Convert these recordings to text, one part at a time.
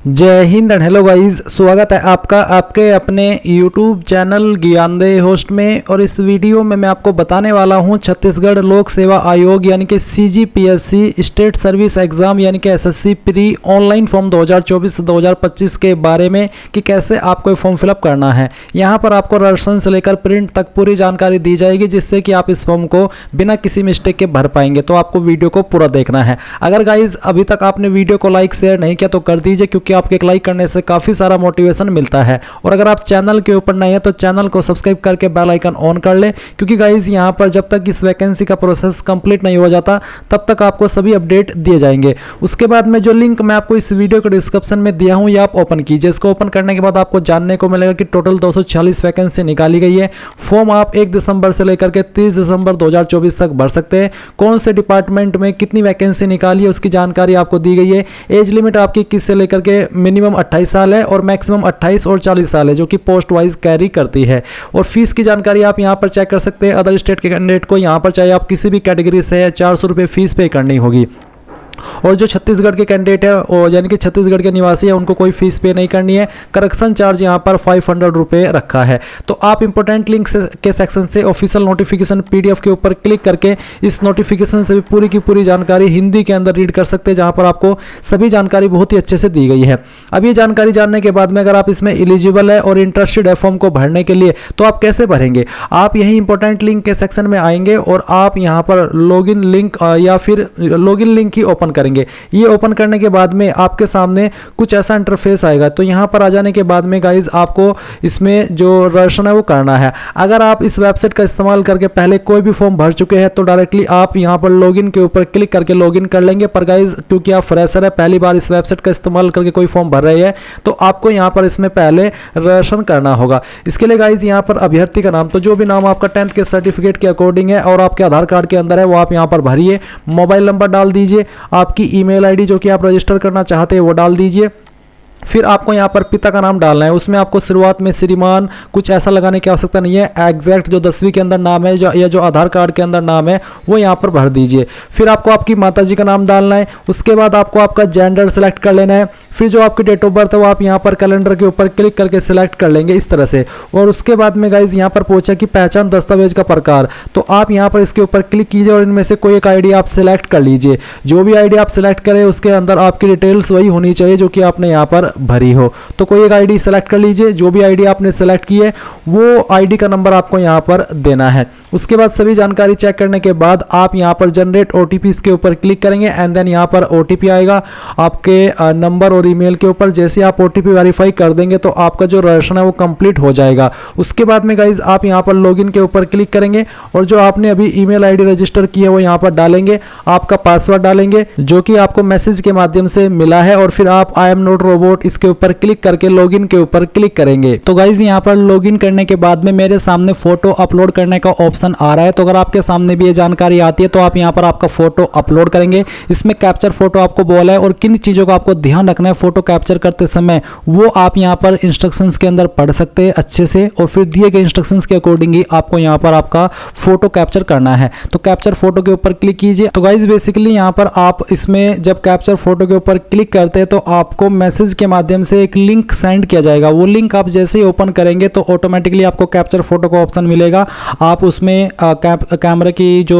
जय Hind and hello guys, स्वागत है आपका आपके अपने YouTube चैनल ज्ञानदेह होस्ट में। और इस वीडियो में मैं आपको बताने वाला हूं छत्तीसगढ़ लोक सेवा आयोग यानी कि CGPSC स्टेट सर्विस एग्जाम यानी कि SSC प्री ऑनलाइन फॉर्म 2024 से 2025 के बारे में कि कैसे आपको फॉर्म फिलअप करना है। यहां पर आपको रसन से लेकर प्रिंट तक पूरी जानकारी दी जाएगी, जिससे कि आप इस फॉर्म को बिना किसी मिस्टेक के भर पाएंगे। तो आपको वीडियो को पूरा देखना है। अगर गाइज अभी तक आपने वीडियो को लाइक शेयर नहीं किया तो कर दीजिए, क्योंकि आपके एक लाइक करने से काफी सारा मोटिवेशन मिलता है। और अगर आप चैनल के ऊपर नए हैं तो चैनल को सब्सक्राइब करके बेल आइकन ऑन कर ले, क्योंकि गाइज यहां पर जब तक इस वैकेंसी का प्रोसेस कंप्लीट नहीं हो जाता तब तक आपको सभी अपडेट दिए जाएंगे। उसके बाद में जो लिंक मैं आपको इस वीडियो के डिस्क्रिप्शन में दिया हूं, ये आप ओपन कीजिए। इसको ओपन करने के बाद आपको जानने को मिलेगा कि टोटल 246 वैकेंसी निकाली गई है। फॉर्म आप 1 दिसंबर से लेकर के 30 दिसंबर 2024 तक भर सकते हैं। कौन से डिपार्टमेंट में कितनी वैकेंसी निकाली है उसकी जानकारी आपको दी गई है। एज लिमिट आपकी 21 से लेकर के मिनिमम 28 साल है और मैक्सिमम 28 और 40 साल है, जो कि पोस्ट वाइज कैरी करती है। और फीस की जानकारी आप यहां पर चेक कर सकते हैं। अदर स्टेट के कैंडिडेट को यहां पर चाहे आप किसी भी कैटेगरी से है 400 रुपये फीस पे करनी होगी। और जो छत्तीसगढ़ के कैंडिडेट है यानी कि छत्तीसगढ़ के निवासी है उनको कोई फीस पे नहीं करनी है। करेक्शन चार्ज यहाँ पर 500 रुपये रखा है। तो आप इंपॉर्टेंट लिंक के सेक्शन से ऑफिशियल नोटिफिकेशन PDF के ऊपर क्लिक करके इस नोटिफिकेशन से भी पूरी की पूरी जानकारी हिंदी के अंदर रीड कर सकते हैं, जहाँ पर आपको सभी जानकारी बहुत ही अच्छे से दी गई है। अब ये जानकारी जानने के बाद में अगर आप इसमें एलिजिबल है और इंटरेस्टेड है फॉर्म को भरने के लिए, तो आप कैसे भरेंगे। आप यही इंपॉर्टेंट लिंक के सेक्शन में आएंगे और आप यहाँ पर लॉगिन लिंक या फिर लॉगिन लिंक ही ओपन करेंगे। ये ओपन करने के बाद में आपके सामने कुछ ऐसा इंटरफेस आएगा। तो यहां पर आ जाने के बाद में गाइज आपको इसमें जो रजिस्ट्रेशन है वो करना है। अगर आप इस वेबसाइट का इस्तेमाल करके पहले कोई भी फॉर्म भर चुके हैं तो डायरेक्टली आप यहां पर लॉगिन के ऊपर क्लिक करके लॉगिन कर लेंगे। पर गाइज क्योंकि आप फ्रेशर है, पहली बार इस वेबसाइट का इस्तेमाल करके कोई फॉर्म भर रहे हैं, तो आपको यहां पर इसमें पहले रजिस्ट्रेशन करना होगा। इसके लिए गाइज यहां पर अभ्यर्थी का नाम, तो जो भी नाम आपका 10th के सर्टिफिकेट के अकॉर्डिंग है और आपके आधार कार्ड के अंदर है वो आप यहां पर भरिए। मोबाइल नंबर डाल दीजिए, आपकी ईमेल आईडी जो कि आप रजिस्टर करना चाहते हैं वो डाल दीजिए। फिर आपको यहाँ पर पिता का नाम डालना है। उसमें आपको शुरुआत में श्रीमान कुछ ऐसा लगाने की आवश्यकता नहीं है। एग्जैक्ट जो 10वीं के अंदर नाम है या जो आधार कार्ड के अंदर नाम है वो यहाँ पर भर दीजिए। फिर आपको आपकी माताजी का नाम डालना है। उसके बाद आपको आपका जेंडर सेलेक्ट कर लेना है। फिर जो आपकी डेट ऑफ बर्थ है वो आप यहाँ पर कैलेंडर के ऊपर क्लिक करके सिलेक्ट कर लेंगे इस तरह से। और उसके बाद में गाइज यहाँ पर पूछा कि पहचान दस्तावेज का प्रकार, तो आप यहाँ पर इसके ऊपर क्लिक कीजिए और इनमें से कोई एक आईडी आप सिलेक्ट कर लीजिए। जो भी आईडी आप सिलेक्ट करें उसके अंदर आपकी डिटेल्स वही होनी चाहिए जो कि आपने यहाँ पर भरी हो। तो कोई एक आईडी सेलेक्ट कर लीजिए। जो भी आईडी आपने सेलेक्ट की है वो आईडी का नंबर आपको यहाँ पर देना है। उसके बाद सभी जानकारी चेक करने के बाद आप यहाँ पर जनरेट OTP इसके ऊपर क्लिक करेंगे एंड देन यहाँ पर OTP आएगा आपके नंबर और ईमेल के ऊपर। जैसे आप OTP वेरीफाई कर देंगे तो आपका जो रजिस्ट्रेशन है वो कंप्लीट हो जाएगा। उसके बाद में गाइज आप यहाँ पर लॉगिन के ऊपर क्लिक करेंगे और जो आपने अभी ईमेल आईडी रजिस्टर की है वो यहाँ पर डालेंगे। आपका पासवर्ड डालेंगे जो कि आपको मैसेज के माध्यम से मिला है। और फिर आप आई एम नॉट रोबोट इसके ऊपर क्लिक करके लॉगिन के ऊपर क्लिक करेंगे। तो गाइज यहाँ पर लॉगिन करने के बाद में मेरे सामने फोटो अपलोड करने का ऑप्शन आ रहा है। तो अगर आपके सामने भी ये जानकारी आती है तो आप यहाँ पर आपका फोटो अपलोड करेंगे। इसमें कैप्चर फोटो आपको बोला है और किन चीजों का आपको ध्यान रखना है फोटो कैप्चर करते समय वो आप यहाँ पर इंस्ट्रक्शंस के अंदर पढ़ सकते हैं अच्छे से। और फिर दिए गए इंस्ट्रक्शंस के अकॉर्डिंग ही आपको यहाँ पर आपका फोटो कैप्चर करना है। तो कैप्चर फोटो के ऊपर क्लिक कीजिए। तो गाइज बेसिकली यहाँ पर आप इसमें जब कैप्चर फोटो के ऊपर क्लिक करते हैं तो आपको मैसेज के माध्यम से एक लिंक सेंड किया जाएगा। वो लिंक आप जैसे ही ओपन करेंगे तो ऑटोमेटिकली आपको कैप्चर फोटो का ऑप्शन मिलेगा। आप उसमें कैमरे की जो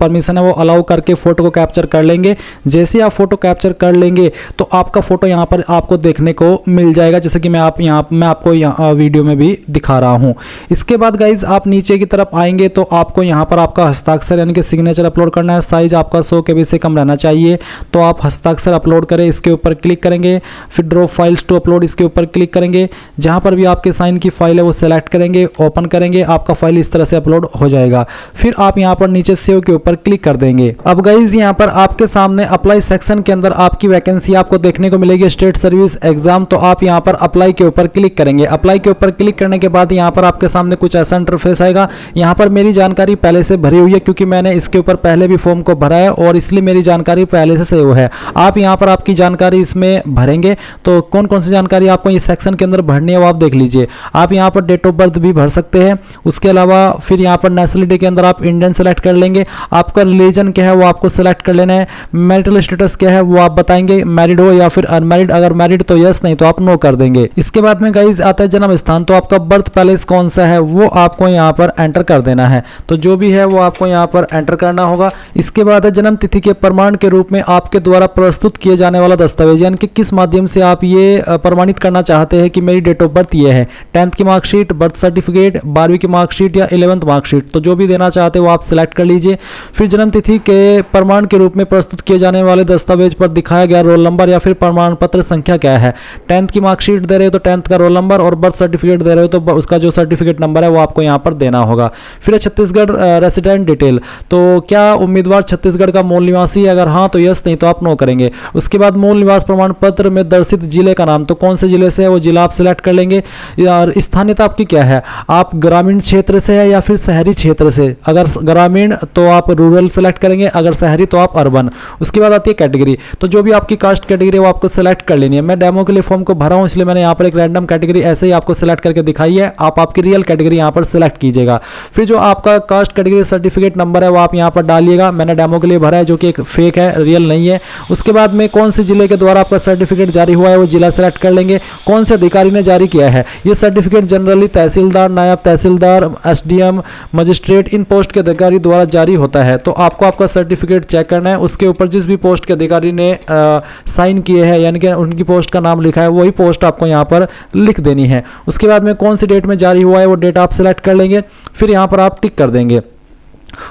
परमिशन है वो अलाउ करके फोटो को कैप्चर कर लेंगे। जैसे आप फोटो कैप्चर कर लेंगे तो आपका फोटो यहाँ पर आपको देखने को मिल जाएगा, जैसे कि मैं आपको यहाँ वीडियो में भी दिखा रहा हूँ। इसके बाद गाइज आप नीचे की तरफ आएंगे तो आपको यहाँ पर आपका हस्ताक्षर यानी कि सिग्नेचर अपलोड करना है। साइज आपका 100 KB से कम रहना चाहिए। तो आप हस्ताक्षर अपलोड करें, इसके ऊपर क्लिक करेंगे। फिर ड्रॉप फाइल्स टू अपलोड इसके ऊपर क्लिक करेंगे। जहां पर भी आपके साइन की फाइल है वो सेलेक्ट करेंगे, ओपन करेंगे, आपका फाइल इस तरह से अपलोड हो जाएगा। फिर आप यहां पर नीचे सेव के ऊपर क्लिक कर देंगे। अब गाइज यहां पर आपके सामने अप्लाई सेक्शन के अंदर आपकी वैकेंसी आपको देखने को मिलेगी स्टेट सर्विस एग्जाम। तो आप यहां पर अप्लाई के ऊपर क्लिक करेंगे। अप्लाई के ऊपर क्लिक करने के बाद यहां पर आपके सामने कुछ ऐसा इंटरफेस आएगा। यहां पर मेरी जानकारी पहले से भरी हुई है क्योंकि मैंने इसके ऊपर पहले भी फॉर्म को भरा है और इसलिए मेरी जानकारी पहले से सेव है। आप यहां पर आपकी जानकारी इसमें भरेंगे। तो तो कौन कौन सी जानकारी आपको इस सेक्शन के अंदर भरनी है वो आप देख लीजिए। आप यहाँ पर डेट ऑफ बर्थ भी भर सकते हैं। उसके अलावा फिर यहाँ पर नेशनलिटी के अंदर आप इंडियन सेलेक्ट कर लेंगे। आपका रिलीजन क्या है वो आपको सेलेक्ट कर लेना है। मैरिटल स्टेटस क्या है वो आप बताएंगे, मैरिड हो या फिर अनमैरिड। अगर मैरिड तो यस, नहीं तो आप नो कर देंगे। इसके बाद में गाइज आता है जन्म स्थान। तो आपका बर्थ पैलेस कौन सा है वो आपको यहाँ पर एंटर कर देना है। तो जो भी है वो आपको यहाँ पर एंटर करना होगा। इसके बाद है जन्म तिथि के प्रमाण के रूप में आपके द्वारा प्रस्तुत किए जाने वाला दस्तावेज, यानी कि किस माध्यम से आप ये प्रमाणित करना चाहते हैं कि मेरी डेट ऑफ बर्थ ये है। 10th की मार्कशीट, बर्थ सर्टिफिकेट, 12वीं की मार्कशीट या 11th मार्कशीट, तो जो भी देना चाहते हो आप सिलेक्ट कर लीजिए। फिर जन्म तिथि के प्रमाण के रूप में प्रस्तुत किए जाने वाले दस्तावेज पर दिखाया गया रोल नंबर या फिर प्रमाण पत्र संख्या क्या है। 10th की मार्कशीट दे रहे हो तो 10th का रोल नंबर, और बर्थ सर्टिफिकेट दे रहे हो तो उसका जो सर्टिफिकेट नंबर है वो आपको यहाँ पर देना होगा। फिर छत्तीसगढ़ रेसिडेंट डिटेल, तो क्या उम्मीदवार छत्तीसगढ़ का मूल निवासी है, अगर हाँ तो यस, नहीं तो आप नो करेंगे। उसके बाद मूल निवास प्रमाण पत्र में दर्शित जिले का नाम, तो कौन से जिले से है वो जिला आप सिलेक्ट कर लेंगे। और स्थानीयता आपकी क्या है, आप ग्रामीण क्षेत्र से है या फिर शहरी क्षेत्र से। अगर ग्रामीण तो आप रूरल सेलेक्ट करेंगे, अगर शहरी तो आप अर्बन। उसके बाद आती है कैटेगरी, तो जो भी आपकी कास्ट कैटेगरी है वो आपको सेलेक्ट कर लेनी है। मैं डेमो के लिए फॉर्म को भरा हूं इसलिए मैंने यहाँ पर एक रैंडम कैटेगरी ऐसे ही आपको सेलेक्ट करके दिखाई है। आप आपकी रियल कैटेगरी यहाँ पर सेलेक्ट कीजिएगा। फिर जो आपका कास्ट कैटेगरी सर्टिफिकेट नंबर है वो आप यहाँ पर डालिएगा। मैंने डेमो के लिए भरा है जो कि एक फेक है, रियल नहीं है। उसके बाद में कौन से जिले के द्वारा आपका सर्टिफिकेट जारी हुआ है वो जिला सेलेक्ट कर लेंगे। कौन से अधिकारी ने जारी किया है ये सर्टिफिकेट, जनरली तहसीलदार, नायब तहसीलदार, एसडीएम, मजिस्ट्रेट, इन पोस्ट के अधिकारी द्वारा जारी होता है। तो आपको आपका सर्टिफिकेट चेक करना है, उसके ऊपर जिस भी पोस्ट के अधिकारी ने साइन किए हैं यानी कि उनकी पोस्ट का नाम लिखा है वही पोस्ट आपको यहाँ पर लिख देनी है। उसके बाद में कौन सी डेट में जारी हुआ है वो डेट आप सेलेक्ट कर लेंगे। फिर यहाँ पर आप टिक कर देंगे।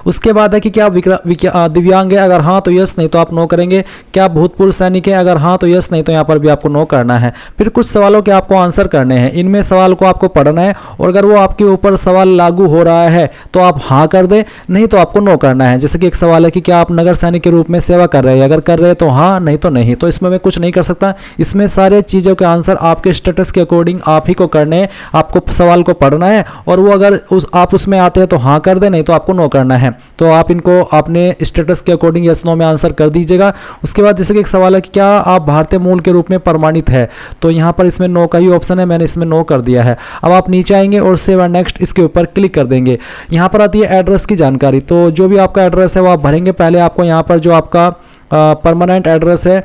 उसके बाद है कि क्या दिव्यांग है, अगर हाँ तो यस, नहीं तो आप नो करेंगे। क्या भूतपूर्व सैनिक है, अगर हाँ तो यस, नहीं तो यहाँ पर भी आपको नो करना है। फिर कुछ सवालों के आपको आंसर करने हैं, इनमें सवाल को आपको पढ़ना है और अगर वो आपके ऊपर सवाल लागू हो रहा है तो आप हाँ कर दें, नहीं तो आपको नो करना है। जैसे कि एक सवाल है कि क्या आप नगर सैनिक के रूप में सेवा कर रहे हैं, अगर कर रहे हैं तो हाँ, नहीं तो नहीं। तो इसमें मैं कुछ नहीं कर सकता। इसमें सारे चीज़ों के आंसर आपके स्टेटस के अकॉर्डिंग आप ही को करने हैं। आपको सवाल को पढ़ना है और वो अगर आप उसमें आते हैं तो हाँ कर दें, नहीं तो आपको नो करना है। तो आप इनको अपने स्टेटस के अकॉर्डिंग यस नो में आंसर कर दीजिएगा। उसके बाद जैसे कि एक सवाल है कि क्या आप भारतीय मूल के रूप में प्रमाणित है, तो यहाँ पर इसमें नो का ही ऑप्शन है, मैंने इसमें नो कर दिया है। अब आप नीचे आएंगे और सेव एंड नेक्स्ट इसके ऊपर क्लिक कर देंगे। यहाँ पर आती है एड्रेस की जानकारी, तो जो भी आपका एड्रेस है वो आप भरेंगे। पहले आपको यहाँ पर जो आपका परमानेंट एड्रेस है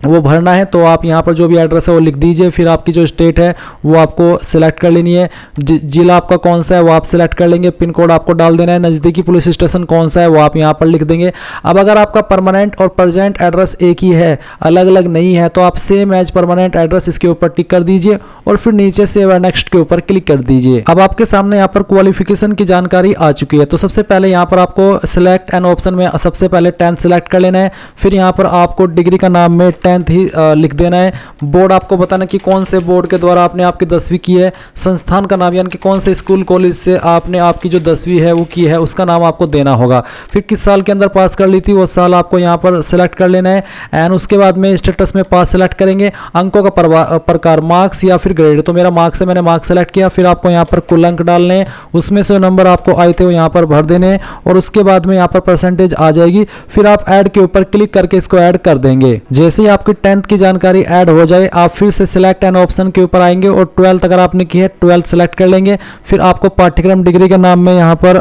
वो भरना है। तो आप यहाँ पर जो भी एड्रेस है वो लिख दीजिए। फिर आपकी जो स्टेट है वो आपको सिलेक्ट कर लेनी है। जिला आपका कौन सा है वो आप सिलेक्ट कर लेंगे। पिन कोड आपको डाल देना है। नज़दीकी पुलिस स्टेशन कौन सा है वो आप यहाँ पर लिख देंगे। अब अगर आपका परमानेंट और प्रेजेंट एड्रेस एक ही है, अलग अलग नहीं है, तो आप सेम एज परमानेंट एड्रेस इसके ऊपर टिक कर दीजिए और फिर नीचे सेव एंड नेक्स्ट के ऊपर क्लिक कर दीजिए। अब आपके सामने यहाँ पर क्वालिफिकेशन की जानकारी आ चुकी है। तो सबसे पहले यहाँ पर आपको सिलेक्ट एन ऑप्शन में सबसे पहले 10th सिलेक्ट कर लेना है। फिर यहाँ पर आपको डिग्री का नाम में 10th ही लिख देना है। बोर्ड आपको बताना कि कौन से बोर्ड के द्वारा आपने आपकी 10वीं की है। संस्थान का नाम यानी कि कौन से स्कूल कॉलेज से आपने आपकी जो 10वीं है वो की है उसका नाम आपको देना होगा। फिर किस साल के अंदर पास कर ली थी वो साल आपको यहाँ पर सिलेक्ट कर लेना है। एंड उसके बाद में स्टेटस में पास सेलेक्ट करेंगे। अंकों का प्रकार मार्क्स या फिर ग्रेड, तो मेरा मार्क्स है, मैंने मार्क्स सेलेक्ट किया। फिर आपको यहाँ पर कुल अंक डालने हैं, उसमें से नंबर आपको आए थे वो यहाँ पर भर देने हैं और उसके बाद में यहाँ पर परसेंटेज आ जाएगी। फिर आप ऐड के ऊपर क्लिक करके इसको ऐड कर देंगे। जैसे ही आपकी 10th की जानकारी ऐड हो जाए आप फिर से सिलेक्ट एन ऑप्शन के ऊपर आएंगे और 12th अगर आपने की है 12th सेलेक्ट कर लेंगे। फिर आपको पाठ्यक्रम डिग्री के नाम में यहाँ पर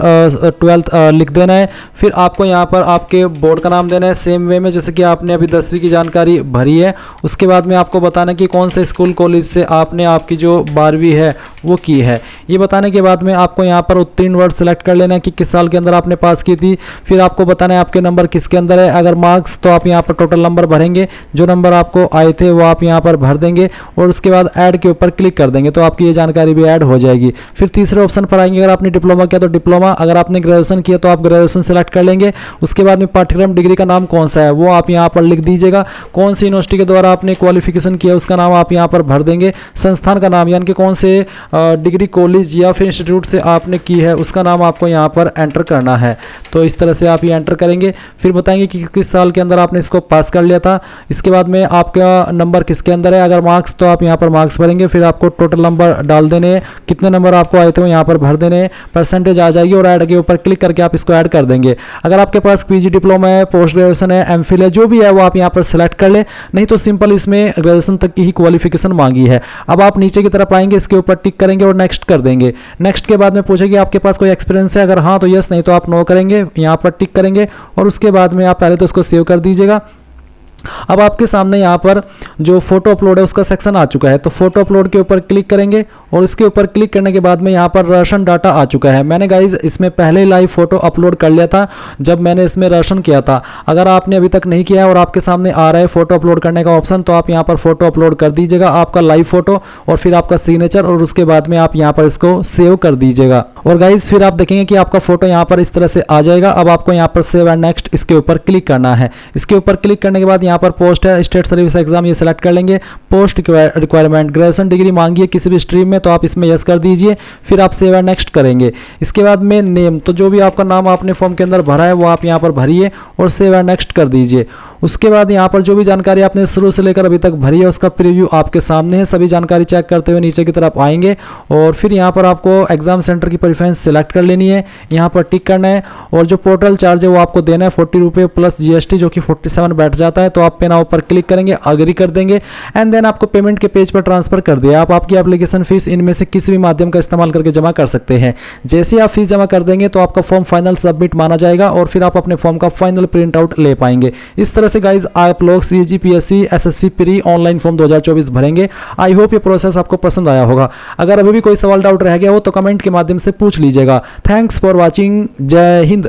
12th लिख देना है। फिर आपको यहाँ पर आपके बोर्ड का नाम देना है सेम वे में जैसे कि आपने अभी 10वीं की जानकारी भरी है। उसके बाद में आपको बताना कि कौन से स्कूल कॉलेज से आपने आपकी जो 12वीं है वो की है। ये बताने के बाद में आपको यहाँ पर उत्तीर्ण वर्ष सेलेक्ट कर लेना है कि किस साल के अंदर आपने पास की थी। फिर आपको बताना है आपके नंबर किसके अंदर है। अगर मार्क्स तो आप यहाँ पर टोटल नंबर भरेंगे, जो नंबर आपको आए थे वो आप यहाँ पर भर देंगे और उसके बाद ऐड के ऊपर क्लिक कर देंगे तो आपकी ये जानकारी भी ऐड हो जाएगी। फिर तीसरे ऑप्शन पर आएंगे, अगर आपने डिप्लोमा किया तो डिप्लोमा, अगर आपने ग्रेजुएशन किया तो आप ग्रेजुएशन सेलेक्ट कर लेंगे। उसके बाद में पाठ्यक्रम डिग्री का नाम कौन सा है वो आप यहाँ पर लिख दीजिएगा। कौन सी यूनिवर्सिटी के द्वारा आपने क्वालिफिकेशन किया उसका नाम आप यहाँ पर भर देंगे। संस्थान का नाम यानी कि कौन से डिग्री कॉलेज या फिर इंस्टीट्यूट से आपने की है उसका नाम आपको यहाँ पर एंटर करना है। तो इस तरह से आप ये एंटर करेंगे, फिर बताएंगे कि किस साल के अंदर आपने इसको पास कर लिया था। इसके बाद में आपका नंबर किसके अंदर है, अगर मार्क्स तो आप यहाँ पर मार्क्स भरेंगे, फिर आपको टोटल नंबर डाल देने हैं, कितने नंबर आपको आए थे वो यहाँ पर भर देने हैं, परसेंटेज आ जाएगी और ऐड के ऊपर क्लिक करके आप इसको ऐड कर देंगे। अगर आपके पास पीजी डिप्लोमा है, पोस्ट ग्रेजुएशन है, एमफिल है, जो भी है वो आप यहाँ पर सेलेक्ट कर ले, नहीं तो सिंपल इसमें ग्रेजुएशन तक की ही क्वालिफिकेशन मांगी है। अब आप नीचे की तरफ आएंगे, इसके ऊपर टिक करेंगे और नेक्स्ट कर देंगे। नेक्स्ट के बाद में पूछेगी आपके पास कोई एक्सपीरियंस है, अगर हाँ तो यस, नहीं तो आप नो करेंगे, यहाँ पर टिक करेंगे और उसके बाद में आप पहले तो उसको सेव कर दीजिएगा। अब आपके सामने यहाँ पर जो फोटो अपलोड है उसका सेक्शन आ चुका है, तो फोटो अपलोड के ऊपर क्लिक करेंगे और इसके ऊपर क्लिक करने के बाद में यहाँ पर राशन डाटा आ चुका है। मैंने गाइज इसमें पहले ही लाइव फोटो अपलोड कर लिया था जब मैंने इसमें राशन किया था। अगर आपने अभी तक नहीं किया है और आपके सामने आ रहा है फोटो अपलोड करने का ऑप्शन, तो आप यहाँ पर फोटो अपलोड कर दीजिएगा, आपका लाइव फोटो और फिर आपका सिग्नेचर, और उसके बाद में आप यहाँ पर इसको सेव कर दीजिएगा। और गाइज फिर आप देखेंगे कि आपका फोटो यहाँ पर इस तरह से आ जाएगा। अब आपको यहाँ पर सेव एंड नेक्स्ट इसके ऊपर क्लिक करना है। इसके ऊपर क्लिक करने के बाद यहाँ पर पोस्ट है, स्टेट सर्विस एग्जाम, ये सेलेक्ट कर लेंगे। पोस्ट रिक्वायरमेंट ग्रेजुएशन डिग्री मांगी है किसी भी स्ट्रीम में, तो आप इसमें यस कर दीजिए, फिर आप सेव एंड नेक्स्ट करेंगे। इसके बाद में नेम, तो जो भी आपका नाम आपने फॉर्म के अंदर भरा है वो आप यहाँ पर भरिए और सेव एंड नेक्स्ट कर दीजिए। उसके बाद यहाँ पर जो भी जानकारी आपने शुरू से लेकर अभी तक भरी है उसका प्रीव्यू आपके सामने है। सभी जानकारी चेक करते हुए नीचे की तरफ आएंगे और फिर यहाँ पर आपको एग्जाम सेंटर की प्रेफरेंस सेलेक्ट कर लेनी है, यहाँ पर टिक करना है और जो पोर्टल चार्ज है वो आपको देना है 40 रुपये प्लस GST, जो कि 47 बैठ जाता है। तो आप पे नाउ पर क्लिक करेंगे, अग्री कर देंगे एंड देन आपको पेमेंट के पेज पर ट्रांसफर कर दिया। आप आपकी एप्लीकेशन फीस इनमें से किसी भी माध्यम का इस्तेमाल करके जमा कर सकते हैं। जैसे आप फीस जमा कर देंगे तो आपका फॉर्म फाइनल सबमिट माना जाएगा और फिर आप अपने फॉर्म का फाइनल प्रिंट आउट ले पाएंगे। इस तरह से गाइज आप लोग CGPSC SSC pre online form 2024 भरेंगे। आई होप ये प्रोसेस आपको पसंद आया होगा। अगर अभी भी कोई सवाल डाउट रह गया हो तो कमेंट के माध्यम से पूछ लीजिएगा। Thanks for watching. जय हिंद।